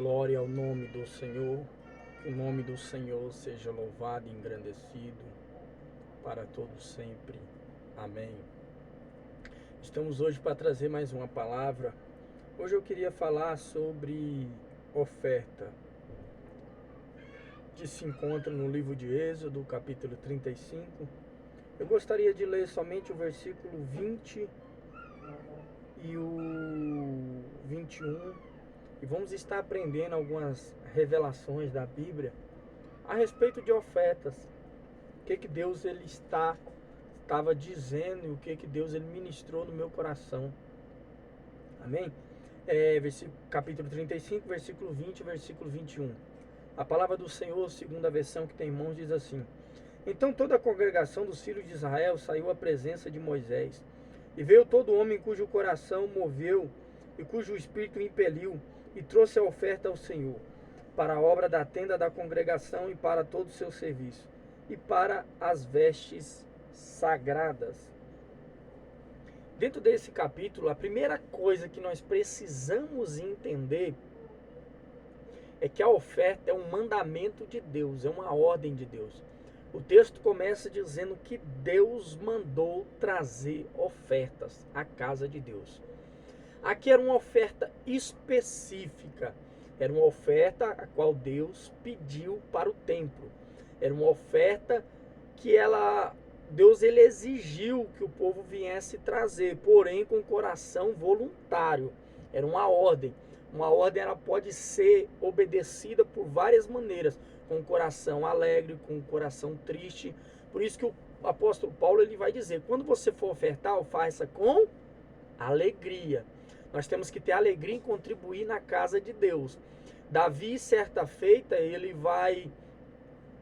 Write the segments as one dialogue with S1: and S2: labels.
S1: Glória ao nome do Senhor, que o nome do Senhor seja louvado e engrandecido para todos sempre. Amém. Estamos hoje para trazer mais uma palavra. Hoje eu queria falar sobre oferta, que se encontra no livro de Êxodo, capítulo 35. Eu gostaria de ler somente o versículo 20 e o 21, e vamos estar aprendendo algumas revelações da Bíblia a respeito de ofertas. O que Deus ele estava dizendo e o que Deus ele ministrou no meu coração. Amém? Capítulo 35, versículo 20 e versículo 21. A palavra do Senhor, segundo a versão que tem em mãos, diz assim: Então toda a congregação dos filhos de Israel saiu à presença de Moisés, e veio todo homem cujo coração moveu e cujo espírito impeliu, e trouxe a oferta ao Senhor, para a obra da tenda da congregação e para todo o seu serviço, e para as vestes sagradas. Dentro desse capítulo, a primeira coisa que nós precisamos entender é que a oferta é um mandamento de Deus, é uma ordem de Deus. O texto começa dizendo que Deus mandou trazer ofertas à casa de Deus. Aqui era uma oferta específica, era uma oferta a qual Deus pediu para o templo. Era uma oferta que Deus ele exigiu que o povo viesse trazer, porém com coração voluntário. Era uma ordem. Uma ordem ela pode ser obedecida por várias maneiras, com o coração alegre, com o coração triste. Por isso que o apóstolo Paulo ele vai dizer: quando você for ofertar, faça com alegria. Nós temos que ter alegria em contribuir na casa de Deus. Davi, certa feita, ele vai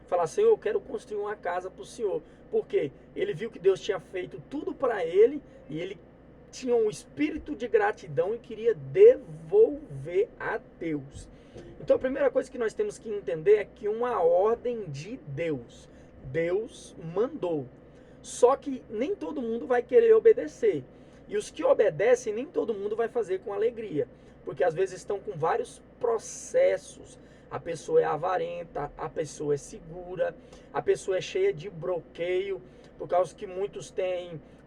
S1: falar: Senhor, eu quero construir uma casa para o Senhor. Por quê? Ele viu que Deus tinha feito tudo para ele e ele tinha um espírito de gratidão e queria devolver a Deus. Então a primeira coisa que nós temos que entender é que uma ordem de Deus. Deus mandou. Só que nem todo mundo vai querer obedecer. E os que obedecem, nem todo mundo vai fazer com alegria. Porque às vezes estão com vários processos. A pessoa é avarenta, a pessoa é segura, a pessoa é cheia de bloqueio, por causa que muitos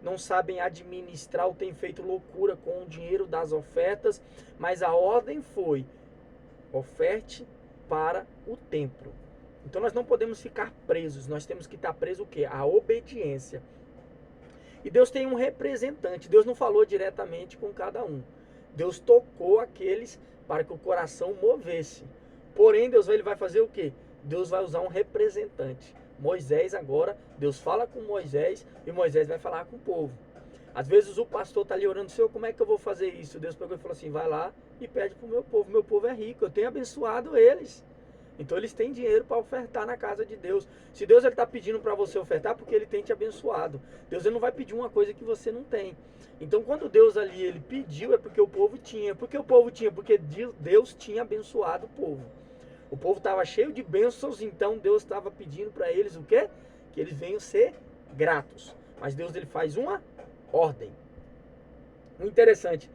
S1: não sabem administrar ou têm feito loucura com o dinheiro das ofertas. Mas a ordem foi: oferte para o templo. Então nós não podemos ficar presos, nós temos que estar presos o quê? A obediência. E Deus tem um representante. Deus não falou diretamente com cada um. Deus tocou aqueles para que o coração movesse. Porém, Deus ele vai fazer o quê? Deus vai usar um representante. Moisés agora, Deus fala com Moisés e Moisés vai falar com o povo. Às vezes o pastor está ali orando: Senhor, como é que eu vou fazer isso? Deus pegou e falou assim: vai lá e pede para o meu povo. Meu povo é rico, eu tenho abençoado eles. Então eles têm dinheiro para ofertar na casa de Deus. Se Deus está pedindo para você ofertar, porque ele tem te abençoado. Deus ele não vai pedir uma coisa que você não tem. Então quando Deus ali ele pediu, é porque o povo tinha. Por que o povo tinha? Porque Deus tinha abençoado o povo. O povo estava cheio de bênçãos, então Deus estava pedindo para eles o quê? Que eles venham ser gratos. Mas Deus ele faz uma ordem. Muito interessante.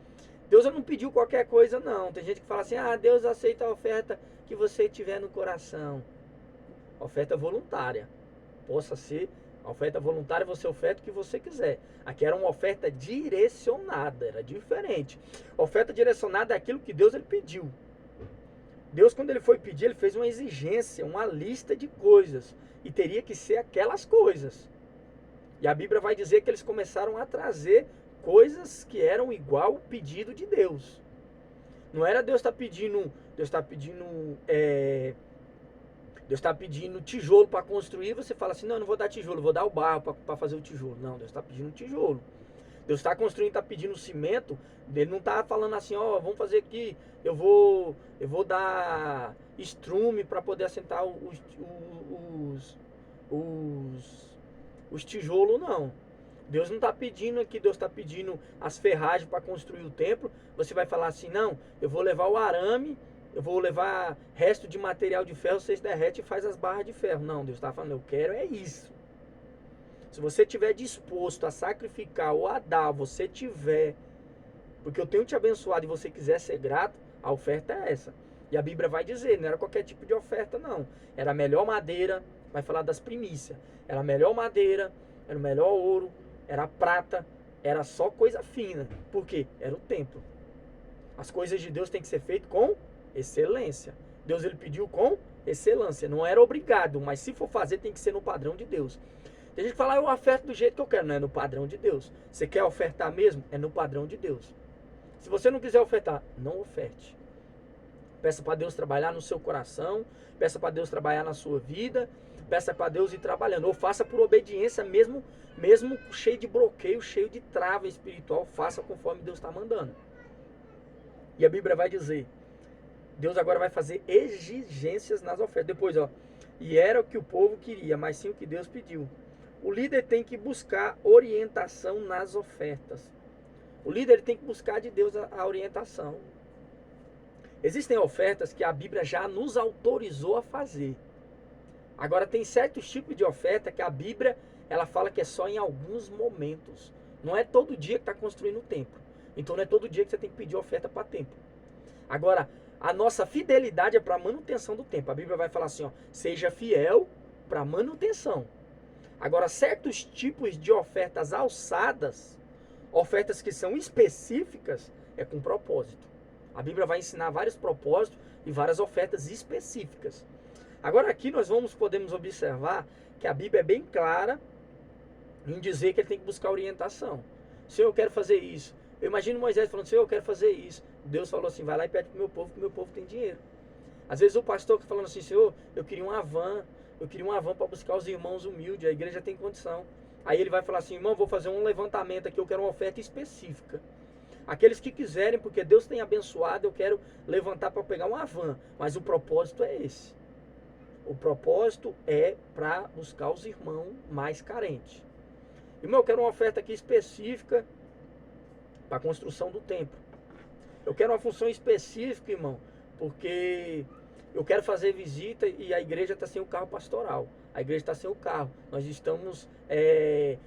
S1: Deus não pediu qualquer coisa, não. Tem gente que fala assim: Deus aceita a oferta que você tiver no coração. Oferta voluntária. Possa ser a oferta voluntária, você oferta o que você quiser. Aqui era uma oferta direcionada, era diferente. Oferta direcionada é aquilo que Deus ele pediu. Deus, quando ele foi pedir, ele fez uma exigência, uma lista de coisas. E teria que ser aquelas coisas. E a Bíblia vai dizer que eles começaram a trazer coisas que eram igual o pedido de Deus. Não era Deus está pedindo tijolo para construir, você fala assim: não, eu não vou dar tijolo, vou dar o barro para fazer o tijolo. Não, Deus está pedindo tijolo. Deus está construindo, está pedindo cimento. Ele não está falando assim: vamos fazer aqui, eu vou dar estrume para poder assentar os tijolos, não. Deus não está pedindo aqui, Deus está pedindo as ferragens para construir o templo. Você vai falar assim: não, eu vou levar o arame, eu vou levar resto de material de ferro, vocês derretem e faz as barras de ferro. Não, Deus está falando: eu quero é isso. Se você estiver disposto a sacrificar ou a dar, você tiver, porque eu tenho te abençoado e você quiser ser grato, a oferta é essa. E a Bíblia vai dizer, não era qualquer tipo de oferta não. Era a melhor madeira, vai falar das primícias. Era a melhor madeira, era o melhor ouro, era a prata, era só coisa fina. Por quê? Era o templo. As coisas de Deus têm que ser feitas com excelência. Deus ele pediu com excelência. Não era obrigado, mas se for fazer tem que ser no padrão de Deus. Tem gente que fala, eu oferto do jeito que eu quero. Não é no padrão de Deus. Você quer ofertar mesmo? É no padrão de Deus. Se você não quiser ofertar, não oferte. Peça para Deus trabalhar no seu coração. Peça para Deus trabalhar na sua vida. Peça para Deus ir trabalhando. Ou faça por obediência, mesmo cheio de bloqueio, cheio de trava espiritual. Faça conforme Deus está mandando. E a Bíblia vai dizer, Deus agora vai fazer exigências nas ofertas. Depois, ó, e era o que o povo queria, mas sim o que Deus pediu. O líder tem que buscar orientação nas ofertas. O líder tem que buscar de Deus a orientação. Existem ofertas que a Bíblia já nos autorizou a fazer. Agora tem certos tipos de oferta que a Bíblia ela fala que é só em alguns momentos. Não é todo dia que está construindo o templo. Então não é todo dia que você tem que pedir oferta para templo. Agora, a nossa fidelidade é para a manutenção do templo. A Bíblia vai falar assim, ó, seja fiel para manutenção. Agora, certos tipos de ofertas alçadas, ofertas que são específicas, é com propósito. A Bíblia vai ensinar vários propósitos e várias ofertas específicas. Agora aqui nós podemos observar que a Bíblia é bem clara em dizer que ele tem que buscar orientação. Senhor, eu quero fazer isso. Eu imagino Moisés falando, Senhor, eu quero fazer isso. Deus falou assim, vai lá e pede para o meu povo, que o meu povo tem dinheiro. Às vezes o pastor falando assim, Senhor, eu queria uma van para buscar os irmãos humildes, a igreja tem condição. Aí ele vai falar assim, irmão, vou fazer um levantamento aqui, eu quero uma oferta específica. Aqueles que quiserem, porque Deus tem abençoado, eu quero levantar para pegar uma van. Mas o propósito é esse. O propósito é para buscar os irmãos mais carentes. Irmão, eu quero uma oferta aqui específica para a construção do templo. Eu quero uma função específica, irmão, porque eu quero fazer visita e a igreja está sem o carro pastoral. A igreja está sem o carro. Nós estamos,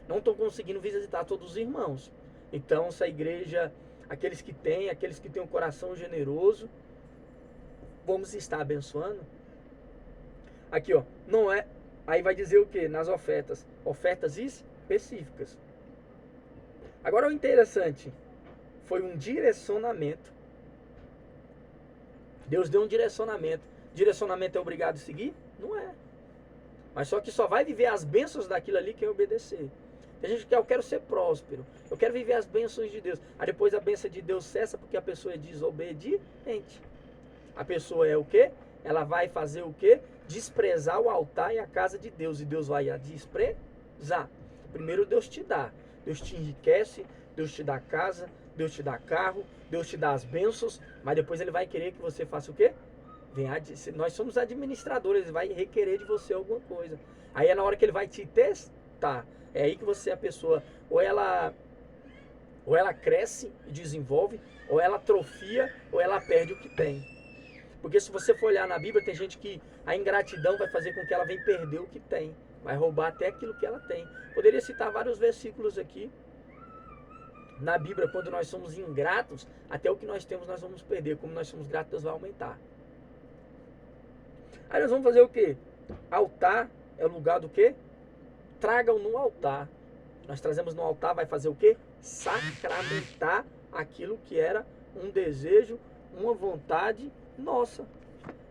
S1: não estamos conseguindo visitar todos os irmãos. Então, se a igreja, aqueles que têm um coração generoso, vamos estar abençoando. Aqui, ó, não é. Aí vai dizer o que? Nas ofertas. Ofertas específicas. Agora o interessante foi um direcionamento. Deus deu um direcionamento. Direcionamento é obrigado a seguir? Não é. Mas só que só vai viver as bênçãos daquilo ali quem obedecer. Tem gente que eu quero ser próspero. Eu quero viver as bênçãos de Deus. Aí depois a bênção de Deus cessa porque a pessoa é desobediente. A pessoa é o quê? Ela vai fazer o quê? Desprezar o altar e a casa de Deus. E Deus vai a desprezar. Primeiro Deus te dá. Deus te enriquece. Deus te dá casa. Deus te dá carro. Deus te dá as bênçãos. Mas depois Ele vai querer que você faça o quê? Nós somos administradores. Ele vai requerer de você alguma coisa. Aí é na hora que Ele vai te testar. É aí que você, a pessoa, ou ela cresce e desenvolve, ou ela atrofia, ou ela perde o que tem. Porque se você for olhar na Bíblia, tem gente que a ingratidão vai fazer com que ela venha perder o que tem. Vai roubar até aquilo que ela tem. Poderia citar vários versículos aqui. Na Bíblia, quando nós somos ingratos, até o que nós temos nós vamos perder. Como nós somos gratos, Deus vai aumentar. Aí nós vamos fazer o quê? Altar é o lugar do quê? Tragam no altar. Nós trazemos no altar, vai fazer o quê? Sacramentar aquilo que era um desejo, uma vontade nossa.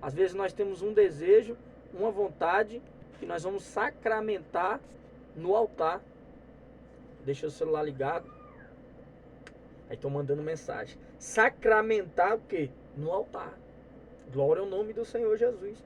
S1: Às vezes nós temos um desejo, uma vontade que nós vamos sacramentar no altar. Deixa o celular ligado. Aí estou mandando mensagem. Sacramentar o quê? No altar. Glória ao nome do Senhor Jesus.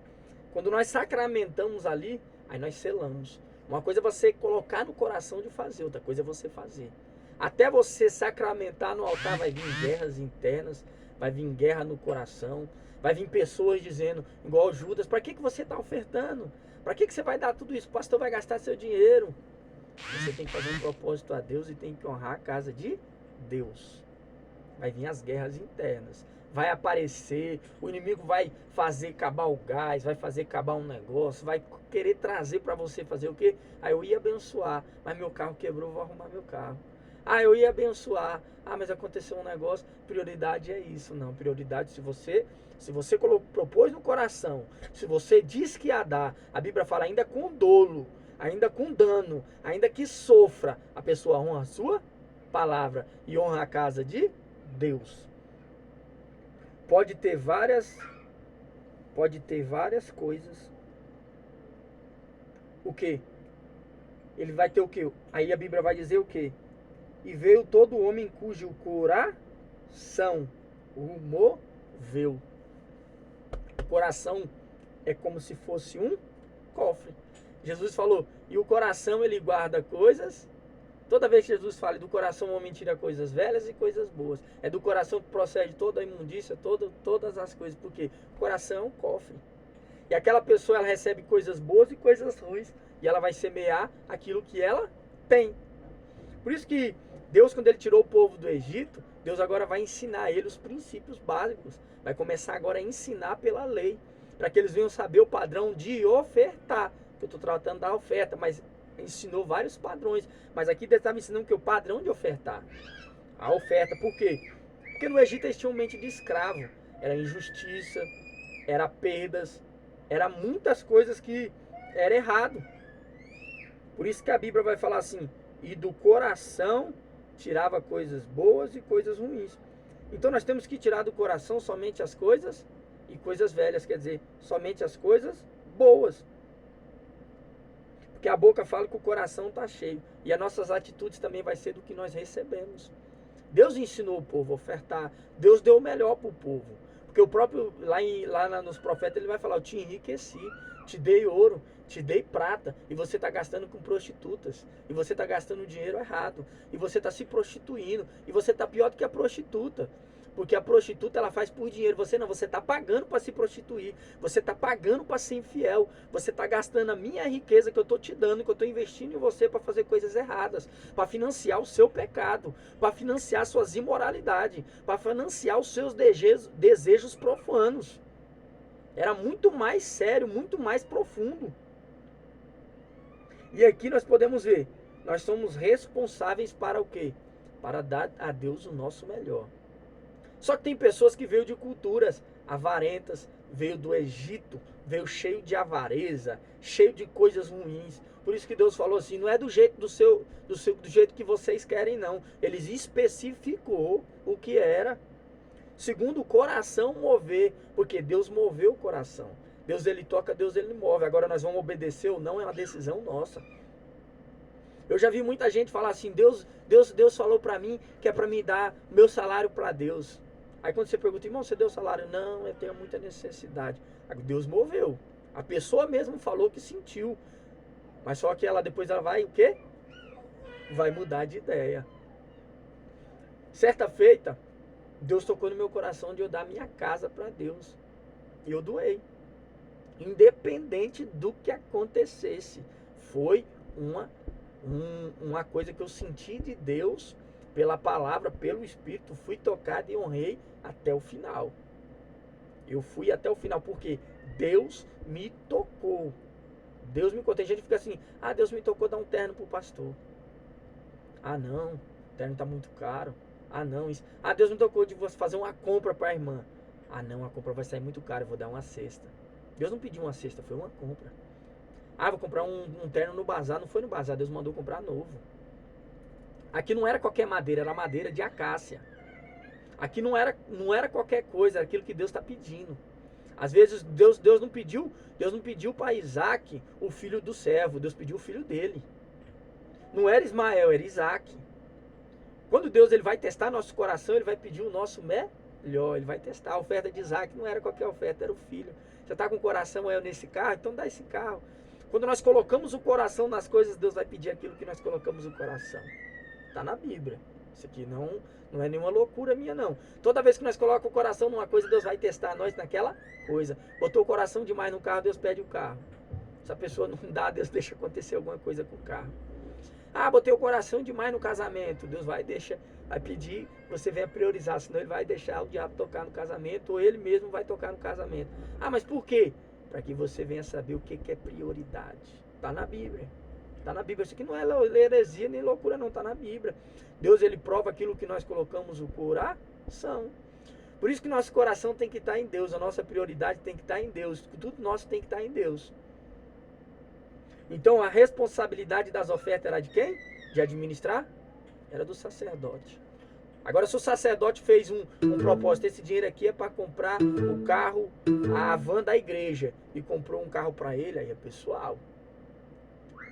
S1: Quando nós sacramentamos ali, aí nós selamos. Uma coisa é você colocar no coração de fazer, outra coisa é você fazer. Até você sacramentar no altar vai vir guerras internas, vai vir guerra no coração, vai vir pessoas dizendo, igual Judas, para que você está ofertando? Para que você vai dar tudo isso? O pastor vai gastar seu dinheiro. Você tem que fazer um propósito a Deus e tem que honrar a casa de Deus. Vai vir as guerras internas. Vai aparecer, o inimigo vai fazer acabar o gás, vai fazer acabar um negócio, vai querer trazer para você fazer o quê? Aí eu ia abençoar, mas meu carro quebrou, vou arrumar meu carro. Ah, eu ia abençoar. Ah, mas aconteceu um negócio. Prioridade é isso, não. Prioridade, se você propôs no coração, se você diz que ia dar, a Bíblia fala ainda com dolo, ainda com dano, ainda que sofra, a pessoa honra a sua palavra e honra a casa de Deus. Pode ter várias coisas. O quê? Ele vai ter o quê? Aí a Bíblia vai dizer o quê? E veio todo homem cujo coração o moveu. O coração é como se fosse um cofre. Jesus falou, e o coração ele guarda coisas. Toda vez que Jesus fala do coração, o homem tira coisas velhas e coisas boas. É do coração que procede toda a imundícia, todas as coisas. Porque o coração é um cofre. E aquela pessoa ela recebe coisas boas e coisas ruins. E ela vai semear aquilo que ela tem. Por isso que Deus, quando ele tirou o povo do Egito, Deus agora vai ensinar a ele os princípios básicos. Vai começar agora a ensinar pela lei. Para que eles venham saber o padrão de ofertar. Eu estou tratando da oferta, mas ensinou vários padrões. Mas aqui Deus estava ensinando que o padrão de ofertar. A oferta, por quê? Porque no Egito eles tinham mente de escravo. Era injustiça, era perdas, era muitas coisas que era errado. Por isso que a Bíblia vai falar assim, e do coração tirava coisas boas e coisas ruins. Então nós temos que tirar do coração somente as coisas e coisas velhas, quer dizer, somente as coisas boas. Porque a boca fala que o coração está cheio. E as nossas atitudes também vai ser do que nós recebemos. Deus ensinou o povo a ofertar. Deus deu o melhor para o povo. Porque o próprio, lá nos profetas, ele vai falar, eu te enriqueci, te dei ouro, te dei prata, e você está gastando com prostitutas, e você está gastando dinheiro errado, e você está se prostituindo, e você está pior do que a prostituta. Porque a prostituta ela faz por dinheiro, você não, você está pagando para se prostituir, você está pagando para ser infiel, você está gastando a minha riqueza que eu estou te dando, que eu estou investindo em você para fazer coisas erradas, para financiar o seu pecado, para financiar suas imoralidades, para financiar os seus desejos profanos. Era muito mais sério, muito mais profundo. E aqui nós podemos ver, nós somos responsáveis para o quê? Para dar a Deus o nosso melhor. Só que tem pessoas que veio de culturas avarentas, veio do Egito, veio cheio de avareza, cheio de coisas ruins. Por isso que Deus falou assim, não é do jeito do jeito que vocês querem não. Ele especificou o que era, segundo o coração mover, porque Deus moveu o coração. Deus ele toca, Deus ele move. Agora nós vamos obedecer ou não, é uma decisão nossa. Eu já vi muita gente falar assim, Deus falou para mim que é para me dar meu salário para Deus. Aí quando você pergunta, irmão, você deu salário? Não, eu tenho muita necessidade. Aí Deus moveu. A pessoa mesmo falou que sentiu. Mas só que depois ela vai o quê? Vai mudar de ideia. Certa feita, Deus tocou no meu coração de eu dar minha casa para Deus. E eu doei. Independente do que acontecesse. Foi uma coisa que eu senti de Deus, pela palavra, pelo Espírito, fui tocado e honrei até o final. Eu fui até o final, porque Deus me tocou. Deus me tocou. Tem gente que fica assim, Deus me tocou dar um terno pro pastor. Não, o terno tá muito caro. Não, isso. Deus me tocou de você fazer uma compra para a irmã. Não, a compra vai sair muito cara, eu vou dar uma cesta. Deus não pediu uma cesta, foi uma compra. Vou comprar um terno no bazar. Não foi no bazar, Deus mandou comprar novo. Aqui não era qualquer madeira, era madeira de acácia. Aqui não era qualquer coisa, era aquilo que Deus está pedindo. Às vezes Deus não pediu para Isaac o filho do servo, Deus pediu o filho dele. Não era Ismael, era Isaac. Quando Deus ele vai testar nosso coração, ele vai pedir o nosso melhor, ele vai testar. A oferta de Isaac não era qualquer oferta, era o filho. Você está com o coração nesse carro, então dá esse carro. Quando nós colocamos o coração nas coisas, Deus vai pedir aquilo que nós colocamos o coração. Está na Bíblia. Isso aqui não é nenhuma loucura minha, não. Toda vez que nós colocamos o coração numa coisa, Deus vai testar nós naquela coisa. Botou o coração demais no carro, Deus pede o carro. Se a pessoa não dá, Deus deixa acontecer alguma coisa com o carro. Botei o coração demais no casamento. Deus vai pedir, você venha priorizar, senão ele vai deixar o diabo tocar no casamento, ou ele mesmo vai tocar no casamento. Mas por quê? Para que você venha saber o que é prioridade. Está na Bíblia. Está na Bíblia. Isso aqui não é heresia nem loucura, não. Está na Bíblia. Deus, ele prova aquilo que nós colocamos o coração. Por isso que nosso coração tem que estar em Deus. A nossa prioridade tem que estar em Deus. Tudo nosso tem que estar em Deus. Então, a responsabilidade das ofertas era de quem? De administrar? Era do sacerdote. Agora, se o sacerdote fez um propósito, esse dinheiro aqui é para comprar o carro, a van da igreja, e comprou um carro para ele, aí é pessoal.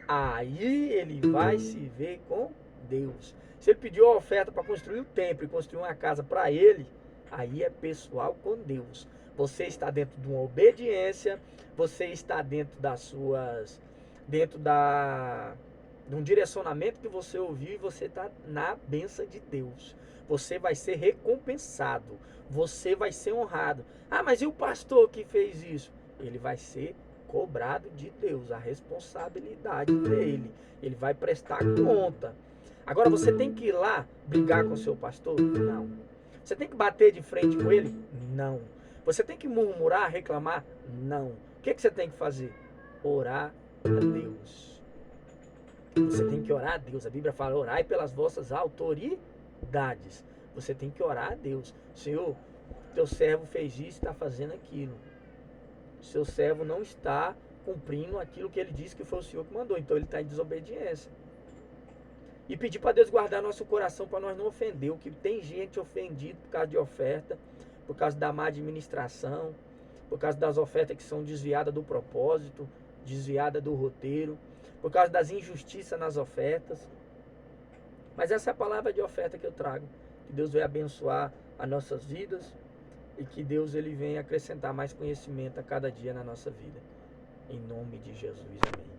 S1: Aí ele vai se ver com Deus. Se ele pediu a oferta para construir o templo e construir uma casa para ele, aí é pessoal com Deus. Você está dentro de uma obediência, você está dentro das suas... de um direcionamento que você ouviu, e você está na bênção de Deus. Você vai ser recompensado, você vai ser honrado. Ah, mas e o pastor que fez isso? Ele vai ser cobrado de Deus, a responsabilidade dele. Ele vai prestar conta. Agora, você tem que ir lá brigar com o seu pastor? Não. Você tem que bater de frente com ele? Não. Você tem que murmurar, reclamar? Não. O que você tem que fazer? Orar a Deus. Você tem que orar a Deus. A Bíblia fala: orai pelas vossas autoridades. Você tem que orar a Deus. Senhor, teu servo fez isso e está fazendo aquilo. Seu servo não está cumprindo aquilo que ele disse que foi o Senhor que mandou. Então ele está em desobediência. E pedir para Deus guardar nosso coração para nós não ofender. O que tem gente ofendida por causa de oferta, por causa da má administração, por causa das ofertas que são desviadas do propósito, desviadas do roteiro, por causa das injustiças nas ofertas. Mas essa é a palavra de oferta que eu trago. Que Deus venha abençoar as nossas vidas e que Deus ele venha acrescentar mais conhecimento a cada dia na nossa vida. Em nome de Jesus, amém.